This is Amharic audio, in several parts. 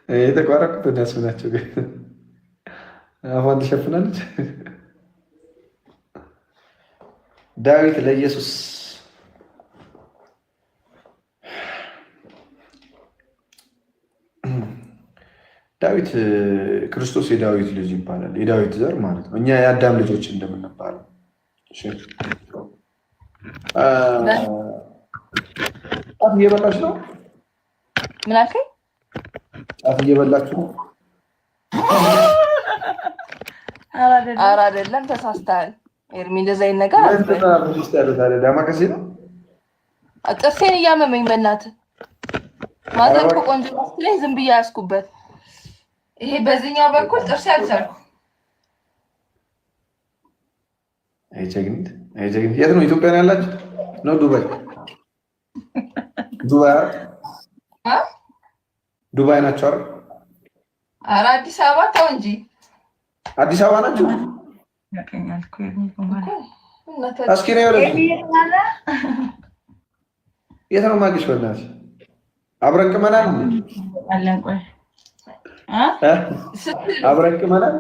የተቋረጡት እነሱ ናቸው። ግን አፏን ትሸፍናለች። ዳዊት ለኢየሱስ ዳዊት ክርስቶስ የዳዊት ልጅ ይባላል። የዳዊት ዘር ማለት ነው። እኛ የአዳም ልጆች እንደምንባለው። ጣት እየበላች ነው። ምን አልከኝ? ጣት እየበላችሁ ነው። ኧረ አይደለም፣ ተሳስተሃል ኤርሚ። እንደዛ አይነት ነገር አለ። ዳማከሴ ነው። ጥርሴን እያመመኝ በእናትህ ማዘር እኮ ቆንጆ መስለኝ ዝም ብዬ ያዝኩበት። ይሄ በዚህኛው በኩል ጥርሴ አልቻልኩ። አይ ጀግኒት፣ አይ ጀግኒት። የት ነው? ኢትዮጵያ ነው ያላችሁ ነው? ዱባይ ዱባይ ናቸው አይደል? ኧረ አዲስ አበባ ተው እንጂ። አዲስ አበባ ናቸው። ያቀኛል እኮ እስኪ ነው ወደ የት ነው ማግሽ? በእናትሽ አብረን ቅመናል አለን። ቆይ አብረን ቅመናል።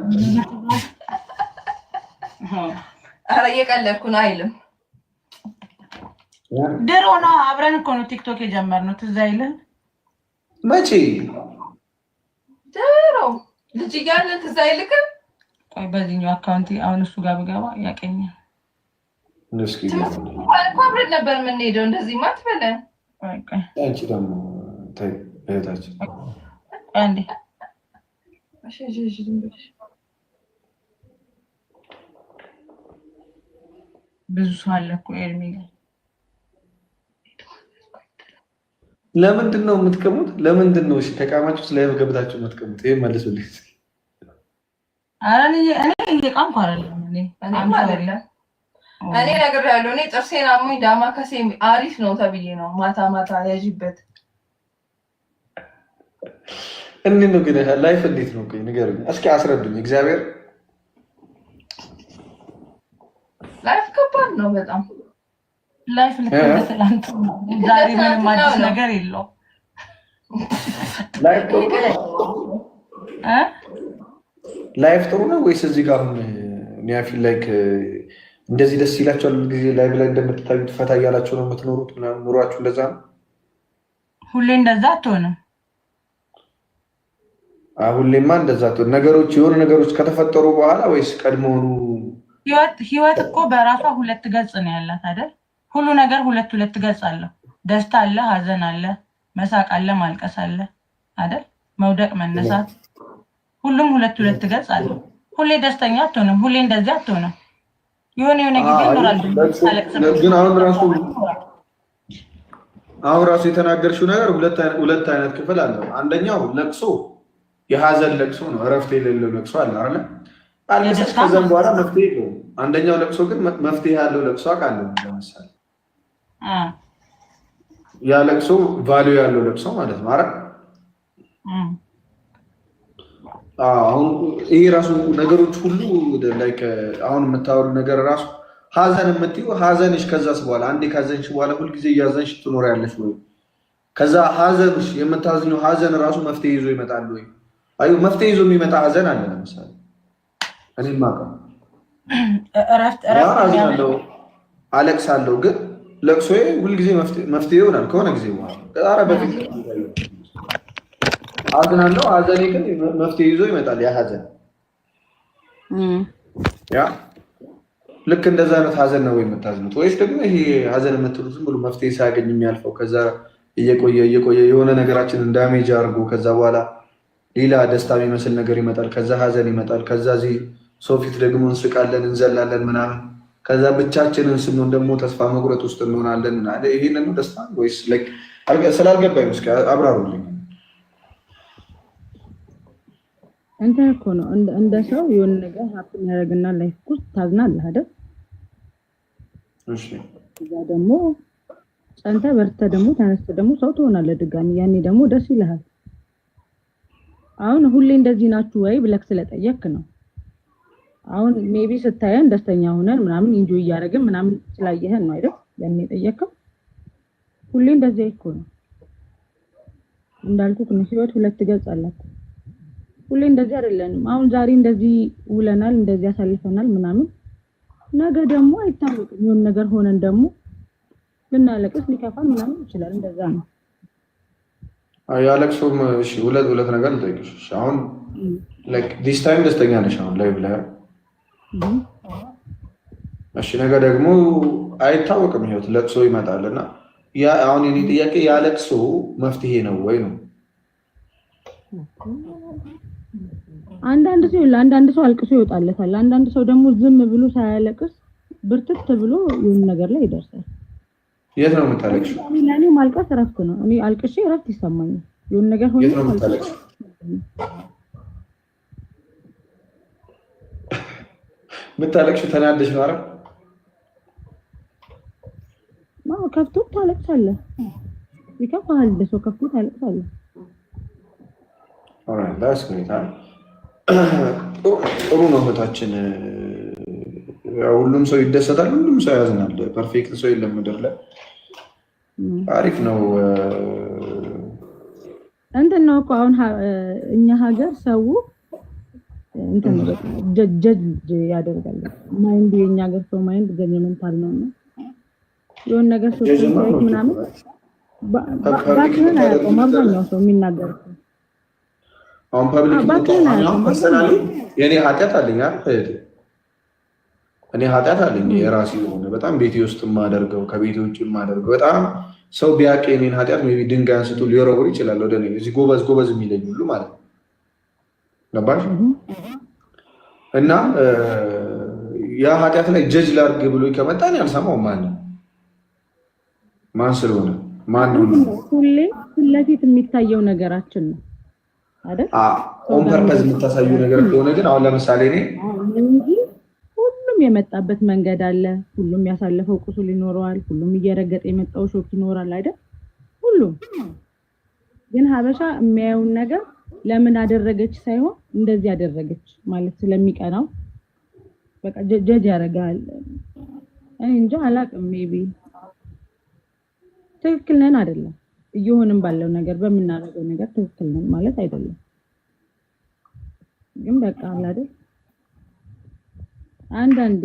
ኧረ እየቀለድኩ ነው አይልም። ድሮ ነው አብረን እኮ ነው ቲክቶክ የጀመርነው። ትዝ አይልም? መቼ? ድሮ ልጅ እያለን ትዝ አይልክም? ቆይ በዚህኛው አካውንት አሁን እሱ ጋር ብገባ ያቀኛል። አብረን ነበር የምንሄደው። እንደዚህ ማትበለን አንቺ ደግሞ እህታችን አንዴ ብዙ ሰው አለ እኮ ኤርሚ። ለምንድን ነው የምትቀሙት? ለምንድን ነው ተቃማችሁ ላይ ገብታችሁ የምትቀሙት? ይሄ መልሱልኝ። ኧረ እኔ እየቃምኩ አይደለም። እኔ ነግሬያለሁ። እኔ ጥርሴን አሞኝ ዳማከሴ አሪፍ ነው ተብዬ ነው ማታ ማታ ያዥበት። እንዴት ነው ግን ላይፍ እንዴት ነው? ንገሩኝ እስኪ አስረዱኝ። እግዚአብሔር ላይፍ ከባድ ነው በጣም። ላይፍ ለተላንቱ ዛሬ ምንም አዲስ ነገር የለውም። ላይፍ ጥሩ ነው ወይስ እዚህ ጋር ኒያፊል ላይክ እንደዚህ ደስ ይላችኋል? ጊዜ ላይቭ ላይ እንደምትታዩት ፈታ እያላችሁ ነው የምትኖሩት ምናምን ኑሯችሁ እንደዛ ነው? ሁሌ እንደዛ አትሆንም። ሁሌማ እንደዛ አትሆንም። ነገሮች የሆኑ ነገሮች ከተፈጠሩ በኋላ ወይስ ቀድሞውኑ? ህይወት እኮ በራሷ ሁለት ገጽ ነው ያላት አይደል? ሁሉ ነገር ሁለት ገጽ አለው። ደስታ አለ፣ ሀዘን አለ፣ መሳቅ አለ፣ ማልቀስ አለ አይደል? መውደቅ፣ መነሳት፣ ሁሉም ሁለት ገጽ አለው። ሁሌ ደስተኛ አትሆንም። ሁሌ እንደዚህ አትሆንም። የሆነ ጊዜ ይኖራል። ግን አሁን ራሱ የተናገርሽው ነገር ሁለት አይነት ክፍል አለው። አንደኛው ለቅሶ የሀዘን ለቅሶ ነው። እረፍት የሌለው ለቅሶ አለ አይደል? አለሰስ ከዛም በኋላ መፍትሄ የለውም። አንደኛው ለቅሶ ግን መፍትሄ ያለው ለቅሶ አውቃለሁ። ለምሳሌ ያ ለቅሶ ቫልዩ ያለው ለቅሶ ማለት ነው አይደል? አሁን ይሄ ራሱ ነገሮች ሁሉ ላይክ አሁን የምታወሩ ነገር ራሱ ሀዘን የምትይው ሀዘንሽ ከዛስ በኋላ አንዴ ካዘንሽ በኋላ ሁልጊዜ እያዘንሽ ትኖሪያለሽ ወይ? ከዛ ሀዘንሽ የምታዝኘው ሀዘን ራሱ መፍትሄ ይዞ ይመጣል ወይ? አዩ መፍትሄ ይዞ የሚመጣ ሀዘን አለ። ለምሳሌ እኔም አውቃለሁ አዝናለሁ፣ አለቅሳለሁ፣ ግን ለቅሶዬ ሁልጊዜ መፍትሄ ይሆናል ከሆነ ጊዜ በኋላ። ኧረ በፊት አዝናለሁ፣ ሀዘኔ ግን መፍትሄ ይዞ ይመጣል። ያ ሀዘን ያ ልክ እንደዛ አይነት ሀዘን ነው የምታዝኑት? ወይስ ደግሞ ይሄ ሀዘን የምትሉት ዝም ብሎ መፍትሄ ሳያገኝ የሚያልፈው ከዛ እየቆየ የሆነ ነገራችንን ዳሜጅ አድርጎ ከዛ በኋላ ሌላ ደስታ የሚመስል ነገር ይመጣል፣ ከዛ ሀዘን ይመጣል፣ ከዛ እዚህ ሰው ፊት ደግሞ እንስቃለን፣ እንዘላለን ምናምን፣ ከዛ ብቻችንን ስንሆን ደግሞ ተስፋ መቁረጥ ውስጥ እንሆናለን። ይሄንን ነው ደስታ ወይስ ስላልገባኝ እስኪ አብራሩልኝ። እንትን እኮ ነው እንደ ሰው የሆነ ነገር ሀብት ያደርግና ላይፍ ውስጥ ታዝናለህ አይደል? እሺ። እዛ ደግሞ ጸንተህ በርተህ ደግሞ ተነስተህ ደግሞ ሰው ትሆናለህ ድጋሚ። ያኔ ደግሞ ደስ ይልሃል። አሁን ሁሌ እንደዚህ ናችሁ ወይ ብለህ ስለጠየቅ ነው። አሁን ሜቢ ስታየን ደስተኛ ሆነን ምናምን ኢንጆይ እያደረግን ምናምን ስላየህን ነው አይደል ያን የጠየቀው። ሁሌ እንደዚህ አይኮን እንዳልኩት ነው። ህይወት ሁለት ገጽ አላት። ሁሌ እንደዚህ አይደለንም። አሁን ዛሬ እንደዚህ ውለናል፣ እንደዚህ አሳልፈናል ምናምን፣ ነገ ደግሞ አይታወቅም የሆነ ነገር ሆነን ደግሞ ልናለቅስ ሊከፋን ምናምን ይችላል። እንደዛ ነው። ያለቅሶም እሺ፣ ሁለት ነገር ልጠይቅሽ። አሁን ላይክ ዲስ ታይም ደስተኛ ነሽ አሁን ላይ ብለህ እሺ፣ ነገ ደግሞ አይታወቅም ህይወት ለቅሶ ይመጣልና ያ አሁን የኔ ጥያቄ ያለቅሶ መፍትሄ ነው ወይ ነው? አንዳንድ ሰው አልቅሶ ይወጣለታል። አንዳንድ ሰው ደግሞ ዝም ብሎ ሳያለቅስ ብርትት ብሎ የሆነ ነገር ላይ ይደርሳል። የት ነው የምታለቅሽው? ለኔ ማልቀስ እረፍት ነው። እኔ አልቅሼ እረፍት ይሰማኛል። የሆነ ነገር ሆኖ የት ነው የምታለቅሽው? የምታለቅሽው ተናደሽ ነው አይደል? ከፍቶ ታለቅሳለህ። ይከፋል። ሰው ከፍቶ ታለቅሳለህ። ኦራይት ዳስ ግሬት። ጥሩ ነው እህታችን። ሁሉም ሰው ይደሰታል፣ ሁሉም ሰው ያዝናል። ፐርፌክት ሰው የለም ምድር ላይ። አሪፍ ነው። እንትን ነው እኮ አሁን እኛ ሀገር ሰው እንትን ጀጅ ያደርጋል። ማይንድ የኛ ሀገር ሰው ማይንድ ጀጅመንታል ነውና የሆነ ነገር ሰው ምናምን ባክህን አያውቀውም አብዛኛው ሰው የሚናገር አሁን ፐብሊክ ነው። ፐርሰናሊ የኔ ኃጢአት አለኝ አይደል? እኔ ኃጢአት አለኝ የራሴ የሆነ በጣም ቤቴ ውስጥ የማደርገው ከቤቴ ውጭ የማደርገው በጣም ሰው ቢያውቅ የኔን ኃጢአት ሜይ ቢ ድንጋይ አንስቶ ሊወረውር ይችላል ወደ እኔ እዚህ ጎበዝ የሚለኝ ሁሉ ማለት ነው። ገባሽ? እና ያ ኃጢአት ላይ ጀጅ ላድርግ ብሎ ከመጣ እኔ አልሰማውም። ማን ስለሆነ ማን ነው ሁሌ ፊት ለፊት የሚታየው ነገራችን ነው አይደል? ኦን ፐርፐዝ የምታሳዩ ነገር ከሆነ ግን አሁን ለምሳሌ እኔ ሁሉም የመጣበት መንገድ አለ። ሁሉም ያሳለፈው ቁስል ይኖረዋል። ሁሉም እየረገጠ የመጣው ሾክ ይኖራል አይደል? ሁሉም ግን ሀበሻ የሚያየውን ነገር ለምን አደረገች ሳይሆን እንደዚህ አደረገች ማለት ስለሚቀናው በቃ ጀጅ ያደርጋል። እኔ እንጃ አላውቅም። ሜቢ ትክክል ነን አይደለም። እየሆንም ባለው ነገር በምናደርገው ነገር ትክክል ነን ማለት አይደለም። ግን በቃ አይደል አንዳንዴ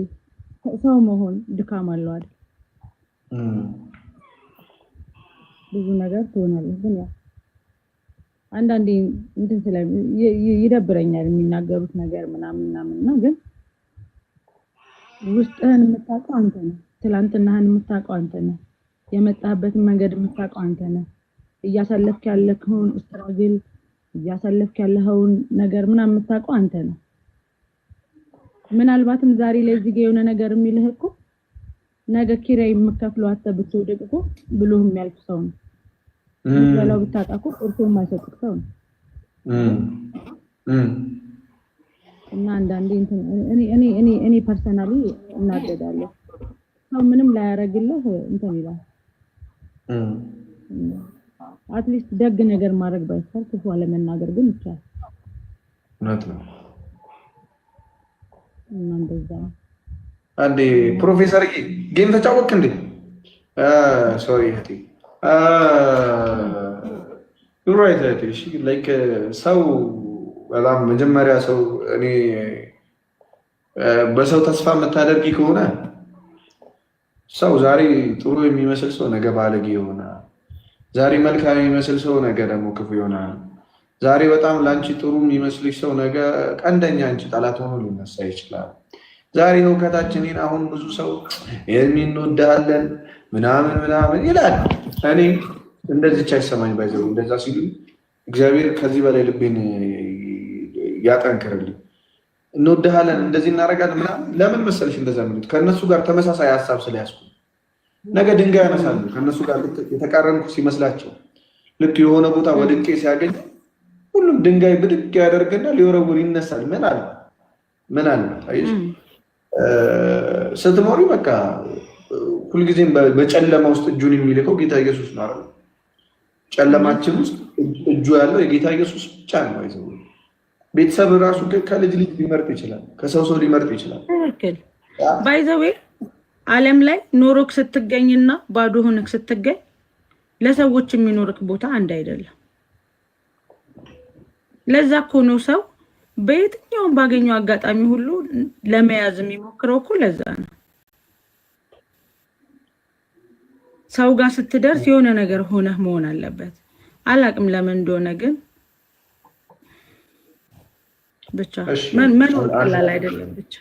ሰው መሆን ድካም አለው አይደል? ብዙ ነገር ትሆናለህ። ግን ያው አንዳንዴ እንትን ይደብረኛል የሚናገሩት ነገር ምናምን ነው። ግን ውስጥህን የምታውቀው አንተ ነህ። ትላንትናህን የምታውቀው አንተ ነህ። የመጣህበትን መንገድ የምታውቀው አንተ ነህ። እያሳለፍክ ያለኸውን ስትራግል እያሳለፍክ ያለኸውን ነገር ምናምን የምታውቀው አንተ ነህ። ምናልባትም ዛሬ ላይ እዚህ ጋር የሆነ ነገር የሚልህ እኮ ነገ ኪራይ የምከፍለው አጥተህ ብትወድቅ እኮ ብሎህ የሚያልፍ ሰው ነው። በላው ብታጣ እኮ ቁርጦ የማይሰጥህ ሰው ነው። እና አንዳንዴ እኔ ፐርሰናሊ እናደዳለሁ። ሰው ምንም ላያረግልህ እንትን ይላል። አትሊስት ደግ ነገር ማድረግ ባይቻል ክፉ አለመናገር ግን ይቻላል። እውነት ነው። እና እንደዛ አንዴ ፕሮፌሰር ጌም ተጫወትክ እንዴ? ሶሪ እህቴ ራይት እህቴ። እሺ ላይክ ሰው በጣም መጀመሪያ ሰው እኔ በሰው ተስፋ የምታደርጊ ከሆነ ሰው ዛሬ ጥሩ የሚመስል ሰው ነገ ባለጌ ይሆናል። ዛሬ መልካም የሚመስል ሰው ነገ ደግሞ ክፉ ይሆናል። ዛሬ በጣም ለአንቺ ጥሩ የሚመስልሽ ሰው ነገ ቀንደኛ አንቺ ጠላት ሆኖ ሊነሳ ይችላል። ዛሬ እውቀታችንን አሁን ብዙ ሰው እንወድሃለን ምናምን ይላል። እኔ እንደዚች አይሰማኝ ባይዘው እንደዛ ሲሉ እግዚአብሔር ከዚህ በላይ ልቤን ያጠንክርልኝ። እንወድሃለን እንደዚህ እናደርጋለን ምናምን ለምን መሰለሽ እንደዛ የሚሉት ከእነሱ ጋር ተመሳሳይ ሀሳብ ስለያዝኩ ነገ ድንጋይ ያነሳሉ። ከእነሱ ጋር የተቃረንኩ ሲመስላቸው ልክ የሆነ ቦታ ወድቄ ሲያገኝ ሁሉም ድንጋይ ብድግ ያደርግና ሊወረውር ይነሳል። ምን አለ አየሽ፣ ስትሞሪ በቃ ሁልጊዜም በጨለማ ውስጥ እጁን የሚልከው ጌታ ኢየሱስ ነው አይደል? ጨለማችን ውስጥ እጁ ያለው የጌታ ኢየሱስ ብቻ ነው። አይዘው ቤተሰብ ራሱ ከልጅ ልጅ ሊመርጥ ይችላል፣ ከሰው ሰው ሊመርጥ ይችላል። ትክክል። ባይዘዌ ዓለም ላይ ኖሮክ ስትገኝና ባዶ ሆነክ ስትገኝ ለሰዎች የሚኖርክ ቦታ አንድ አይደለም። ለዛ እኮ ነው ሰው በየትኛውም ባገኘው አጋጣሚ ሁሉ ለመያዝ የሚሞክረው እኮ ለዛ ነው። ሰው ጋር ስትደርስ የሆነ ነገር ሆነህ መሆን አለበት። አላቅም ለምን እንደሆነ ግን ብቻ መኖር ቀላል አይደለም ብቻ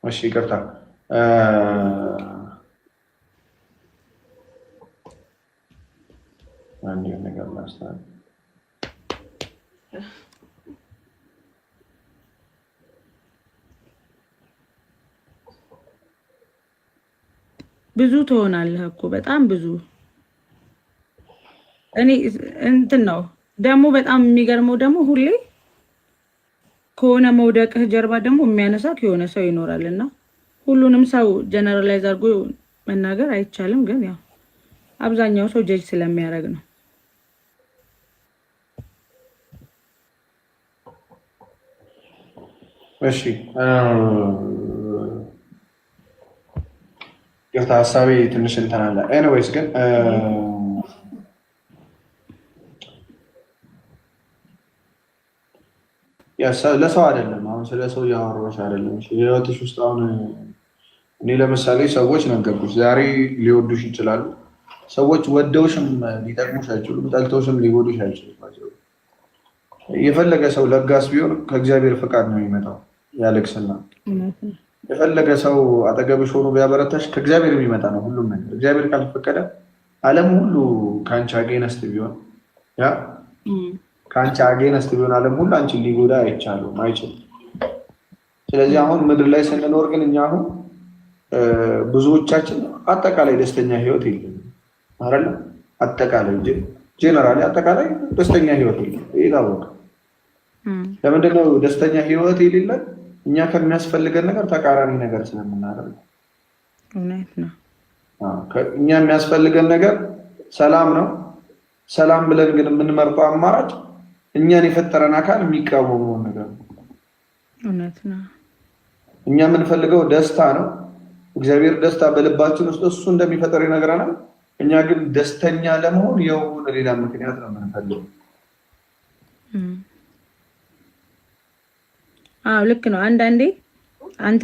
እሺ ይቅርታ አንድ ነገር ማስተዋል ብዙ ትሆናለህ እኮ በጣም ብዙ። እኔ እንትን ነው ደግሞ በጣም የሚገርመው ደግሞ ሁሌ ከሆነ መውደቅህ ጀርባ ደግሞ የሚያነሳክ የሆነ ሰው ይኖራልና ሁሉንም ሰው ጀነራላይዝ አድርጎ መናገር አይቻልም፣ ግን ያው አብዛኛው ሰው ጀጅ ስለሚያደርግ ነው። እሺ ይርታ ሀሳቤ ትንሽ እንትን አለ። ኤኒዌይስ ግን ለሰው አይደለም፣ አሁን ስለ ሰው እያወራሁሽ አይደለም። ህይወትሽ ውስጥ አሁን እኔ ለምሳሌ ሰዎች ነገርኩሽ፣ ዛሬ ሊወዱሽ ይችላሉ። ሰዎች ወደውሽም ሊጠቅሙሽ አይችሉም፣ ጠልተውሽም ሊጎዱሽ አይችሉም። የፈለገ ሰው ለጋስ ቢሆን ከእግዚአብሔር ፈቃድ ነው የሚመጣው ያለቅስና የፈለገ ሰው አጠገብሽ ሆኖ ቢያበረታሽ ከእግዚአብሔር የሚመጣ ነው ሁሉም ነገር። እግዚአብሔር ካልፈቀደ ዓለም ሁሉ ከአንቺ አጌነስት ቢሆን ያ ከአንቺ አጌነስት ቢሆን ዓለም ሁሉ አንቺን ሊጎዳ አይችልም። ስለዚህ አሁን ምድር ላይ ስንኖር ግን እኛ አሁን ብዙዎቻችን አጠቃላይ ደስተኛ ህይወት የለም አይደል? አጠቃላይ ጄነራሊ አጠቃላይ ደስተኛ ህይወት የለም። ይታወቃል። ለምንድነው ደስተኛ ህይወት የሌለን? እኛ ከሚያስፈልገን ነገር ተቃራኒ ነገር ስለምናደርግ። እውነት ነው። እኛ የሚያስፈልገን ነገር ሰላም ነው። ሰላም ብለን ግን የምንመርጠው አማራጭ እኛን የፈጠረን አካል የሚቃወመው ነገር ነው። እውነት ነው። እኛ የምንፈልገው ደስታ ነው። እግዚአብሔር ደስታ በልባችን ውስጥ እሱ እንደሚፈጠር ይነግረናል። እኛ ግን ደስተኛ ለመሆን የሆነ ሌላ ምክንያት ነው የምንፈልገው። አዎ ልክ ነው። አንዳንዴ አንተ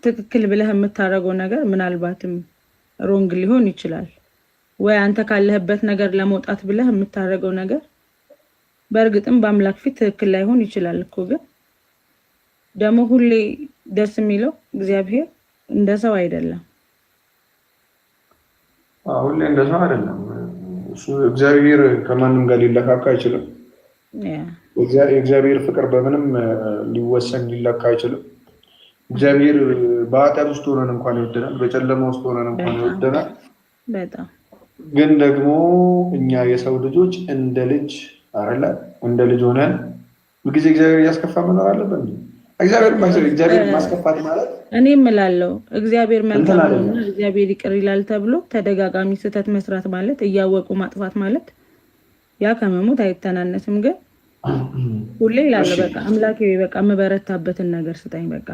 ትክክል ብለህ የምታደርገው ነገር ምናልባትም ሮንግ ሊሆን ይችላል። ወይ አንተ ካለህበት ነገር ለመውጣት ብለህ የምታደርገው ነገር በእርግጥም በአምላክ ፊት ትክክል ላይሆን ይችላል እኮ። ግን ደግሞ ሁሌ ደስ የሚለው እግዚአብሔር እንደ ሰው አይደለም። ሁሌ እንደ ሰው አይደለም። እሱ እግዚአብሔር ከማንም ጋር ሊለካካ አይችልም። የእግዚአብሔር ፍቅር በምንም ሊወሰን ሊለካ አይችልም። እግዚአብሔር በኃጢአት ውስጥ ሆነን እንኳን ይወደናል፣ በጨለማ ውስጥ ሆነን እንኳን ይወደናል። በጣም ግን ደግሞ እኛ የሰው ልጆች እንደ ልጅ አይደለ? እንደ ልጅ ሆነን ሁልጊዜ እግዚአብሔር እያስከፋ መኖር አለብን እንዴ? እግዚአብሔር ማስከፋት ማለት እኔ እምላለሁ እግዚአብሔር መልካም ነውና እግዚአብሔር ይቅር ይላል ተብሎ ተደጋጋሚ ስህተት መስራት ማለት እያወቁ ማጥፋት ማለት ያ ከመሞት አይተናነስም። ግን ሁሌ ይላል በቃ አምላኬ በቃ የምበረታበትን ነገር ስጠኝ፣ በቃ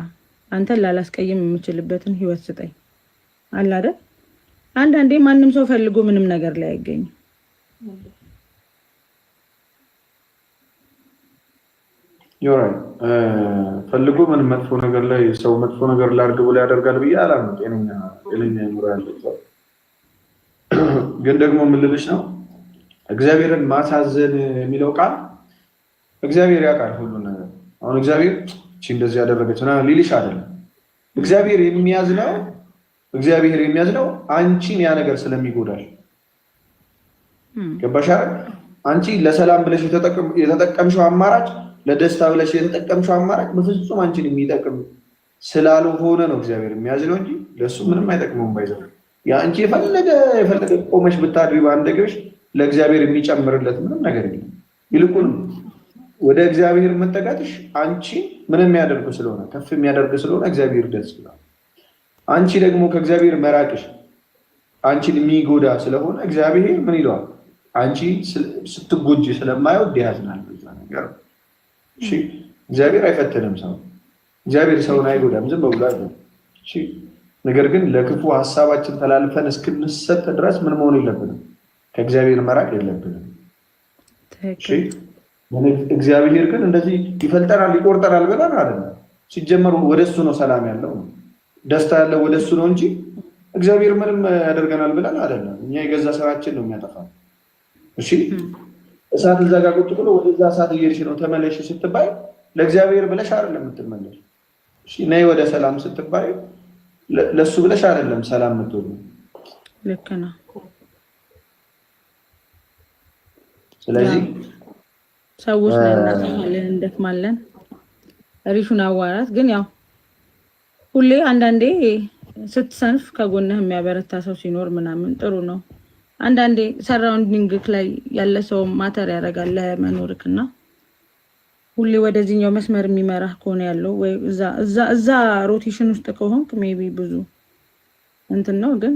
አንተን ላላስቀይም የምችልበትን ህይወት ስጠኝ አለ አይደል? አንዳንዴ ማንም ሰው ፈልጎ ምንም ነገር ላይ አይገኝም። ይወራል ፈልጎ ምን መጥፎ ነገር ላይ ሰው መጥፎ ነገር ላድርግ ብሎ ያደርጋል ብዬ አላምንም። ጤነኛ ይምራ ያለው ግን ደግሞ ምን ልልሽ ነው እግዚአብሔርን ማሳዘን የሚለው ቃል እግዚአብሔር ያውቃል ሁሉ ነገር። አሁን እግዚአብሔር እቺ እንደዚህ ያደረገች እና ሊልሽ አይደለም። እግዚአብሔር የሚያዝነው አንቺን ያ ነገር ስለሚጎዳሽ ገባሽ አይደል? አንቺ ለሰላም ብለሽ የተጠቀምሽው አማራጭ ለደስታ ብለሽ የተጠቀምሽው አማራጭ በፍጹም አንቺን የሚጠቅም ስላልሆነ ነው እግዚአብሔር የሚያዝነው እንጂ ለሱ ምንም አይጠቅመውም። ባይዘው ያ አንቺ የፈለገ ቆመሽ ብታድሪ ባንደግሽ ለእግዚአብሔር የሚጨምርለት ምንም ነገር የለም። ይልቁንም ወደ እግዚአብሔር መጠጋትሽ አንቺ ምን የሚያደርግ ስለሆነ ከፍ የሚያደርግ ስለሆነ እግዚአብሔር ደስ ይላል። አንቺ ደግሞ ከእግዚአብሔር መራቅሽ አንቺን የሚጎዳ ስለሆነ እግዚአብሔር ምን ይለዋል? አንቺ ስትጎጂ ስለማይወድ ያዝናል በዛ ነገር። እሺ እግዚአብሔር አይፈትንም ሰው። እግዚአብሔር ሰውን አይጎዳም፣ ዝም ብሎ አይደለም። እሺ ነገር ግን ለክፉ ሐሳባችን ተላልፈን እስክንሰጥ ድረስ ምን መሆን የለብንም? ከእግዚአብሔር መራቅ የለብንም። እሺ እግዚአብሔር ግን እንደዚህ ይፈልጠናል ይቆርጠናል ብለን አይደለም። ሲጀመር ወደሱ ነው ሰላም ያለው ደስታ ያለው ወደሱ ነው እንጂ እግዚአብሔር ምንም ያደርገናል ብለን አይደለም። እኛ የገዛ ስራችን ነው የሚያጠፋው። እሺ እሳት እዛ ጋር ቁጭ ብሎ ወደዛ እሳት እየሄድሽ ነው ተመለሽ ስትባይ ለእግዚአብሔር ብለሽ አይደለም የምትመለሽ። እሺ ነይ ወደ ሰላም ስትባይ ለሱ ብለሽ አይደለም ሰላም የምትሆኑ። ልክ ነው። ስለዚህ ሰዎች ላይ እናሳለን እንደክማለን። ሪሹን አዋራት ግን ያው ሁሌ አንዳንዴ ስትሰንፍ ከጎንህ የሚያበረታ ሰው ሲኖር ምናምን ጥሩ ነው። አንዳንዴ ሰራውንዲንግክ ላይ ያለ ሰው ማተር ያደርጋል ለመኖርክና ሁሌ ወደዚህኛው መስመር የሚመራህ ከሆነ ያለው ወይ እዛ ሮቴሽን ውስጥ ከሆንክ ሜቢ ብዙ እንትን ነው። ግን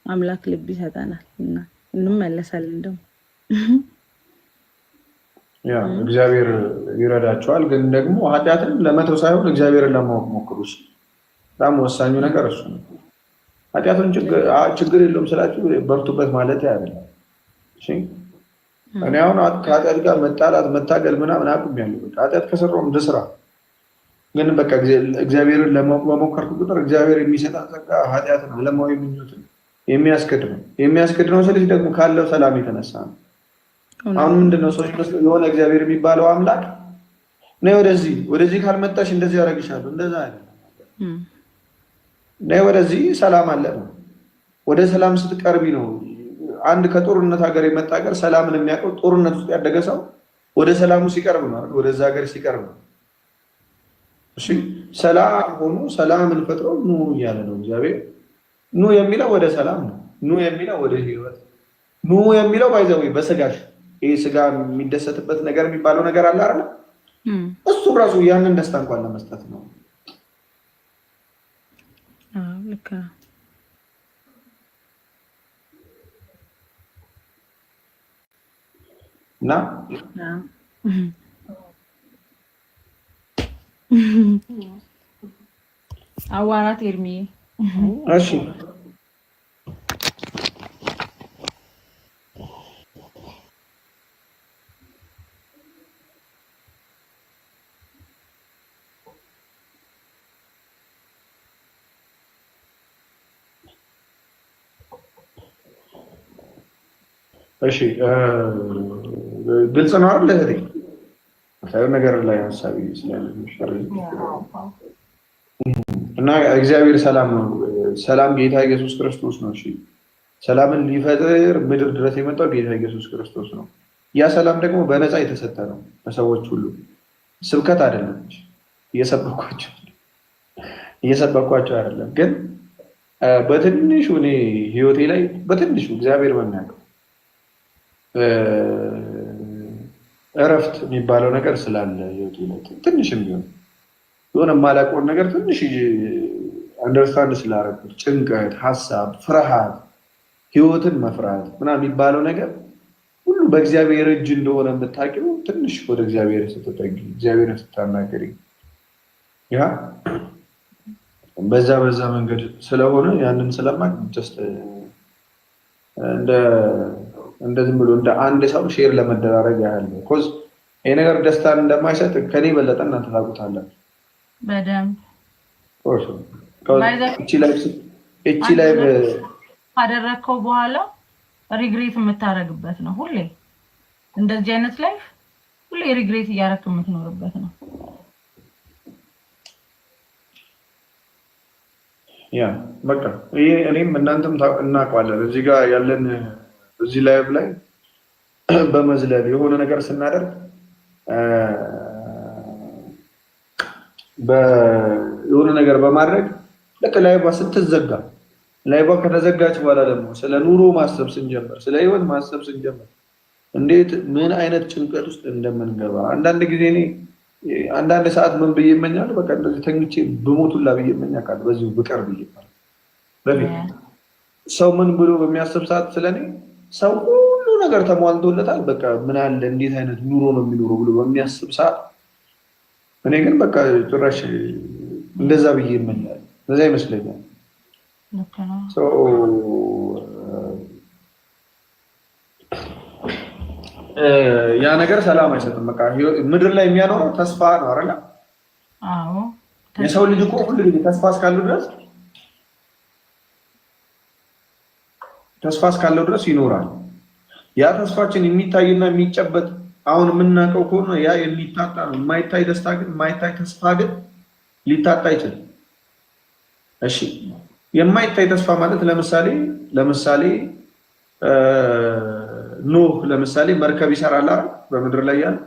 አምላክ ልብ ይሰጠናል እና እንመለሳለን ደግሞ ያ እግዚአብሔር ይረዳቸዋል። ግን ደግሞ ኃጢአትን ለመተው ሳይሆን እግዚአብሔርን ለማወቅ ሞክሩ። በጣም ወሳኙ ነገር እሱ ነው። ኃጢአቱን ችግር የለውም ስላችሁ በርቱበት ማለት አይደለም። እሺ እኔ አሁን ከኃጢአት ጋር መጣላት መታገል ምናምን አቁሜያለሁ። በቃ ኃጢአት ከሰራው እንደ ስራ ግን በቃ እግዚአብሔርን ለማወቅ በሞከርኩ ቁጥር እግዚአብሔር የሚሰጠን ጸጋ ኃጢአትን ዓለማዊ ምኞትን የሚያስክድ ነው ስልሽ ደግሞ ካለው ሰላም የተነሳ ነው። አሁን ምንድነው ሰዎች መስሎ የሆነ እግዚአብሔር የሚባለው አምላክ ነይ ወደዚህ ካልመጣሽ እንደዚህ ያደርግሻለሁ እንደዛ አይደለም። ነይ ወደዚህ ሰላም አለ ነው። ወደ ሰላም ስትቀርቢ ነው። አንድ ከጦርነት ሀገር የመጣ ሀገር ሰላምን የሚያውቀው ጦርነት ውስጥ ያደገ ሰው ወደ ሰላሙ ሲቀርብ ነው፣ ወደዛ ሀገር ሲቀርብ ነው። እሺ ሰላም ሆኖ ሰላምን ፈጥሮ ኑ እያለ ነው እግዚአብሔር። ኑ የሚለው ወደ ሰላም ነው። ኑ የሚለው ወደ ህይወት፣ ኑ የሚለው ባይዘው በስጋሽ ይሄ ስጋ የሚደሰትበት ነገር የሚባለው ነገር አለ አይደል? እሱ ራሱ ያንን ደስታ እንኳን ለመስጠት ነው። ልክ ነው። እና አዋራት ኤርሚ እሺ እሺ ግልጽ ነው አይደል? እህቴ ሳይሆን ነገር ላይ ሀሳቢ ስለሚሸርዝ እና እግዚአብሔር ሰላም ነው። ሰላም ጌታ ኢየሱስ ክርስቶስ ነው። እሺ ሰላምን ሊፈጥር ምድር ድረስ የመጣው ጌታ ኢየሱስ ክርስቶስ ነው። ያ ሰላም ደግሞ በነፃ የተሰጠ ነው ለሰዎች ሁሉ። ስብከት አይደለም፣ እየሰበኳቸው አይደለም። ግን በትንሹ እኔ ህይወቴ ላይ በትንሹ እግዚአብሔር በሚያውቀው እረፍት የሚባለው ነገር ስላለ ህይወቴ ላይ ትንሽም ቢሆን የሆነ የማላውቀውን ነገር ትንሽ አንደርስታንድ ስላደረኩት ጭንቀት፣ ሀሳብ፣ ፍርሃት፣ ህይወትን መፍራት ምናምን የሚባለው ነገር ሁሉ በእግዚአብሔር እጅ እንደሆነ የምታውቂው ትንሽ ወደ እግዚአብሔር ስትጠጊ እግዚአብሔርን ስታናገሪ ያ በዛ መንገድ ስለሆነ ያንን ስለማቅ ጀስት እንደ ዝም ብሎ እንደ አንድ ሰው ሼር ለመደራረግ ያህል ነው። ኮዝ ይሄ ነገር ደስታን እንደማይሰጥ ከኔ በለጠ እናንተ ታውቁታላችሁ በደንብ። እቺ ላይ ካደረግከው በኋላ ሪግሬት የምታደርግበት ነው። ሁሌ እንደዚህ አይነት ላይፍ ሁሌ ሪግሬት እያደረግክ የምትኖርበት ነው። ያ በቃ ይሄ እኔም እናንተም እናውቀዋለን። እዚህ ጋር ያለን እዚህ ላይቭ ላይ በመዝለል የሆነ ነገር ስናደርግ የሆነ ነገር በማድረግ ልክ ላይቭ ስትዘጋ ላይባ ከተዘጋች በኋላ ደግሞ ስለ ኑሮ ማሰብ ስንጀምር፣ ስለ ህይወት ማሰብ ስንጀምር እንዴት ምን አይነት ጭንቀት ውስጥ እንደምንገባ አንዳንድ ጊዜ እኔ አንዳንድ ሰዓት ምን ብዬ እመኛለሁ፣ በቃ እንደዚህ ተኝቼ ብሞቱላ ብዬ እመኛለሁ። በዚሁ ብቀር ብዬ ማለት በፊት ሰው ምን ብሎ በሚያስብ ሰዓት ስለኔ ሰው ሁሉ ነገር ተሟልቶለታል፣ በቃ ምን አለ እንዴት አይነት ኑሮ ነው የሚኖረው ብሎ በሚያስብ ሰዓት እኔ ግን በቃ ጭራሽ እንደዛ ብዬ እመኛለሁ። እንደዛ ይመስለኛል። ያ ነገር ሰላም አይሰጥም። በቃ ምድር ላይ የሚያኖረው ተስፋ ነው አይደል? አዎ። የሰው ልጅ እኮ ሁሉ ጊዜ ተስፋ እስካለው ድረስ ይኖራል። ያ ተስፋችን የሚታይና የሚጨበጥ አሁን የምናውቀው ከሆነ ያ የሚታጣ ነው። የማይታይ ደስታ ግን የማይታይ ተስፋ ግን ሊታጣ አይችልም። እሺ የማይታይ ተስፋ ማለት ለምሳሌ ኖህ ለምሳሌ መርከብ ይሰራል አይደል? በምድር ላይ ያለ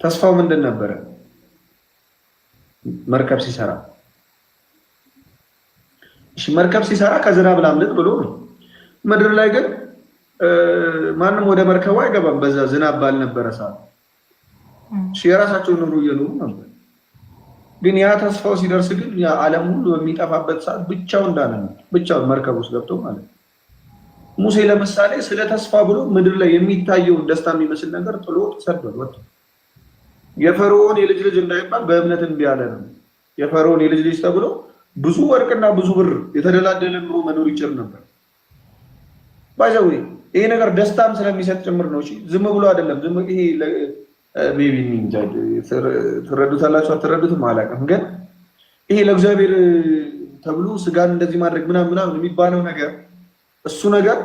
ተስፋው ምንድን ነበረ? መርከብ ሲሰራ መርከብ ሲሰራ ከዝናብ ላምልጥ ብሎ ነው። ምድር ላይ ግን ማንም ወደ መርከቡ አይገባም። በዛ ዝናብ ባልነበረ ሰዓት የራሳቸውን ኑሮ እየኖሩ ነበር። ግን ያ ተስፋው ሲደርስ ግን ያ ዓለም ሁሉ በሚጠፋበት ሰዓት ብቻውን መርከብ ውስጥ ገብቶ ማለት ነው። ሙሴ ለምሳሌ ስለ ተስፋ ብሎ ምድር ላይ የሚታየውን ደስታ የሚመስል ነገር ጥሎ ተሰዷል፣ ወጥቶ የፈርዖን የልጅ ልጅ እንዳይባል በእምነት እምቢ ያለ ነው። የፈርዖን የልጅ ልጅ ተብሎ ብዙ ወርቅና ብዙ ብር የተደላደለ ኑሮ መኖር ይችል ነበር። ባይዘው ይሄ ነገር ደስታም ስለሚሰጥ ጭምር ነው። እሺ ዝም ብሎ አይደለም። ዝም ይሄ ሜቢ ትረዱታላችሁ አትረዱትም አላውቅም። ግን ይሄ ለእግዚአብሔር ተብሎ ስጋን እንደዚህ ማድረግ ምናምን የሚባለው ነገር እሱ ነገር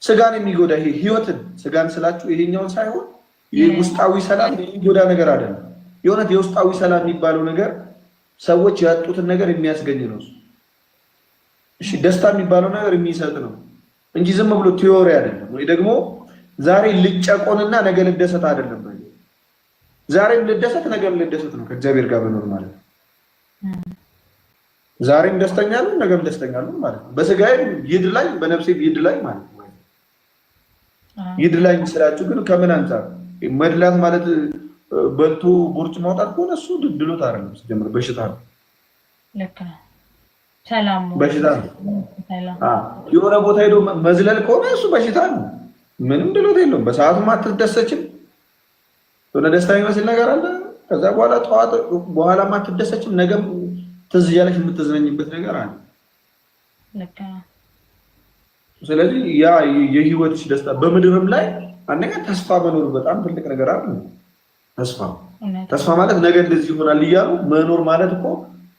ስጋን የሚጎዳ ይሄ ህይወትን ስጋን ስላችሁ ይሄኛውን ሳይሆን ይሄ ውስጣዊ ሰላም የሚጎዳ ነገር አይደለም። የእውነት የውስጣዊ ሰላም የሚባለው ነገር ሰዎች ያጡትን ነገር የሚያስገኝ ነው። እሺ ደስታ የሚባለው ነገር የሚሰጥ ነው እንጂ ዝም ብሎ ቲዮሪ አይደለም። ወይ ደግሞ ዛሬ ልጨቆንና ነገ ልደሰት አይደለም። ዛሬም ልደሰት ነገም ልደሰት ነው ከእግዚአብሔር ጋር በኖር ማለት ነው። ዛሬም ደስተኛ ነኝ ነገም ደስተኛ ነኝ ማለት ነው። በስጋዬ ይድ ላይ በነፍሴ ይድ ላይ ማለት ነው። ይድ ላይ ስላችሁ ግን ከምን አንፃር መድላት ማለት በልቶ ቦርጭ ማውጣት ከሆነ እሱ ድሎት አይደለም፣ ሲጀምር በሽታ ነው። ልክ ነው። ሰላም በሽታ ነው። የሆነ ቦታ ሄዶ መዝለል ከሆነ እሱ በሽታ ነው። ምንም ድሎት የለውም። በሰዓቱም አትደሰችም። የሆነ ደስታ የሚመስል ነገር አለ። ከዛ በኋላ ጠዋት በኋላ አትደሰችም። ነገም ትዝ እያለሽ የምትዝናኝበት ነገር አለ። ልክ ነው። ስለዚህ ያ የህይወትሽ ደስታ በምድርም ላይ አንደኛ ተስፋ መኖር በጣም ትልቅ ነገር አለ። ተስፋ ማለት ነገ እንደዚህ ይሆናል እያሉ መኖር ማለት እኮ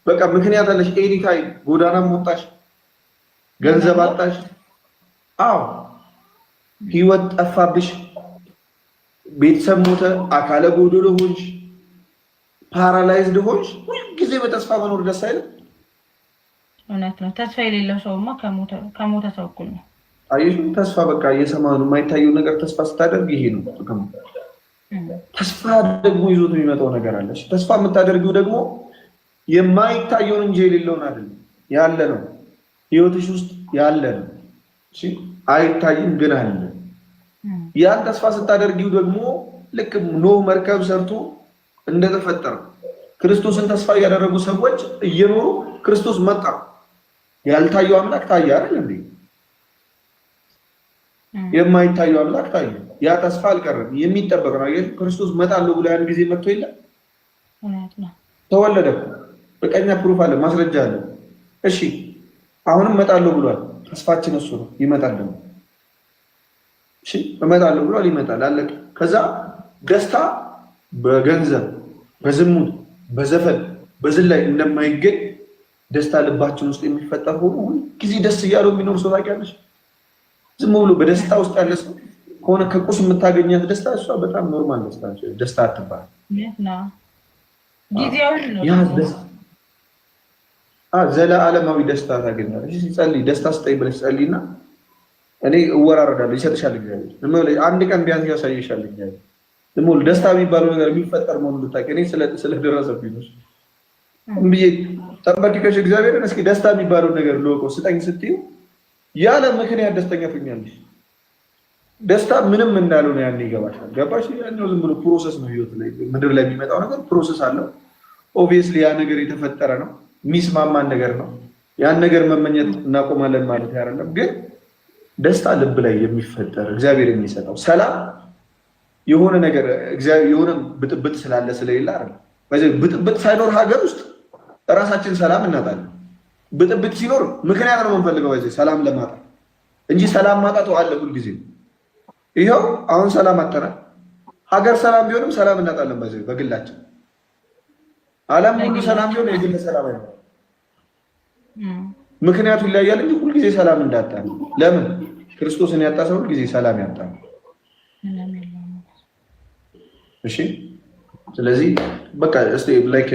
በቃ ምክንያት አለሽ። ኤኒታይም ጎዳናም ወጣሽ፣ ገንዘብ አጣሽ፣ አዎ ህይወት ጠፋብሽ፣ ቤተሰብ ሞተ፣ አካለ ጎዶሎ ሆንሽ፣ ፓራላይዝድ ሆንሽ፣ ሁልጊዜ በተስፋ መኖር ደስ አይልም? እውነት ነው። ተስፋ የሌለው ሰውማ ከሞተ ሰው እኩል ነው። አየሽ፣ ተስፋ በቃ እየሰማኑ የማይታየው ነገር ተስፋ ስታደርግ ይሄ ነው ጥቅሙ። ተስፋ ደግሞ ይዞት የሚመጣው ነገር አለ። ተስፋ የምታደርጊው ደግሞ የማይታየውን እንጂ የሌለውን አይደለም፣ ያለ ነው። ህይወትሽ ውስጥ ያለ ነው። እሺ አይታይም ግን አለ። ያን ተስፋ ስታደርጊው ደግሞ ልክ ኖህ መርከብ ሰርቶ እንደተፈጠረ ክርስቶስን ተስፋ ያደረጉ ሰዎች እየኖሩ ክርስቶስ መጣ። ያልታየው አምላክ ታየ አይደል እንዴ? የማይታየው አምላክ ታየ። ያ ተስፋ አልቀረም፣ የሚጠበቅ ነው። ክርስቶስ መጣለሁ ብሎ ያን ጊዜ መጥቶ የለ ተወለደ። በቀኛ ፕሩፍ አለ፣ ማስረጃ አለ። እሺ አሁንም መጣለሁ ብሏል። ተስፋችን እሱ ነው። ይመጣል ደግሞ። እሺ እመጣለሁ ብሏል፣ ይመጣል። አለቀ። ከዛ ደስታ በገንዘብ በዝሙት በዘፈን በዝላይ እንደማይገኝ ደስታ ልባችን ውስጥ የሚፈጠር ሆኖ ሁልጊዜ ደስ እያለው የሚኖር ሰው ታውቂያለሽ? ዝም ብሎ በደስታ ውስጥ ያለ ሰው ከሆነ ከቁስ የምታገኛት ደስታ እሷ በጣም ኖርማል ደስታ አትባል። ዘለዓለማዊ ደስታ ታገኛለሽ። ሲጸልይ ደስታ ስጠኝ ብለሽ ጸልይና እኔ እወራረዳለሁ፣ ይሰጥሻል እግዚአብሔር። አንድ ቀን ቢያንስ ያሳይሻል እግዚአብሔር። ዝም ብሎ ደስታ የሚባለው ነገር የሚፈጠር መሆኑን ብታውቂ። እኔ ስለደረሰብኝ ነው። ብዬ ተንበርክከሽ እግዚአብሔርን እስኪ ደስታ የሚባለው ነገር ልወቀው ስጠኝ ስትይው ያለ ምክንያት ደስተኛ ትሆኛለሽ። ደስታ ምንም እንዳልሆነ ያኔ ይገባሻል። ገባሽ? ያኛው ዝም ብሎ ፕሮሰስ ነው። ህይወት ላይ ምድር ላይ የሚመጣው ነገር ፕሮሰስ አለው። ኦብቪየስሊ ያ ነገር የተፈጠረ ነው፣ የሚስማማን ነገር ነው። ያን ነገር መመኘት እናቆማለን ማለት አይደለም። ግን ደስታ ልብ ላይ የሚፈጠር እግዚአብሔር የሚሰጠው ሰላም የሆነ ነገር የሆነ ብጥብጥ ስላለ ስለሌለ አይደለም። ብጥብጥ ሳይኖር ሀገር ውስጥ እራሳችን ሰላም እናጣለን። ብጥብጥ ሲኖር ምክንያት ነው የምንፈልገው ሰላም ለማጣት እንጂ ሰላም ማጣት አለ ሁልጊዜ። ይኸው አሁን ሰላም አጥተናል። ሀገር ሰላም ቢሆንም ሰላም እናጣለን በግላችን። ዓለም ሁሉ ሰላም ቢሆን የግል ሰላም አይኖርም። ምክንያቱ ይለያያል እንጂ ሁልጊዜ ሰላም እንዳጣን። ለምን? ክርስቶስን ያጣ ሰው ሁልጊዜ ሰላም ያጣል። እሺ፣ ስለዚህ በቃ እስቲ ላይክ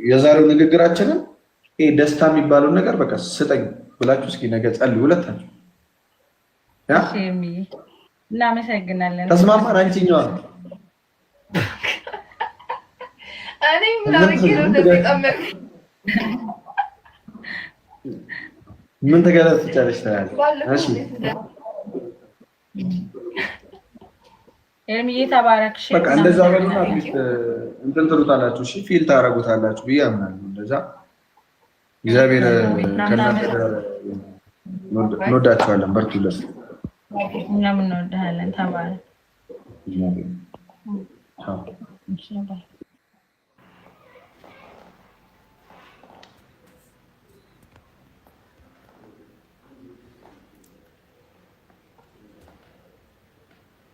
የዛሬው ንግግራችንን ይሄ ደስታ የሚባለውን ነገር በቃ ስጠኝ ብላችሁ እስኪ ነገ ጸልዩ ሁለታችሁ። እሺ፣ እናመሰግናለን። ተስማማን? አንቺኛዋ እኔ ምን አድርጌው እንደተቀመጥ ምን ተገለጽ ትቻለሽ ታያለሽ? እሺ ኤርሚዬ ተባረክሽ። በቃ እንደዛ በሉና አትሊስት እንትን ትሉታላችሁ። እሺ ፊል ታረጉታላችሁ ብዬ አምናለሁ። እንደዛ እግዚአብሔር ከእናንተ ጋር እንወዳችኋለን። በርቱለት። እኛም እንወድሃለን። ተባረክ። አዎ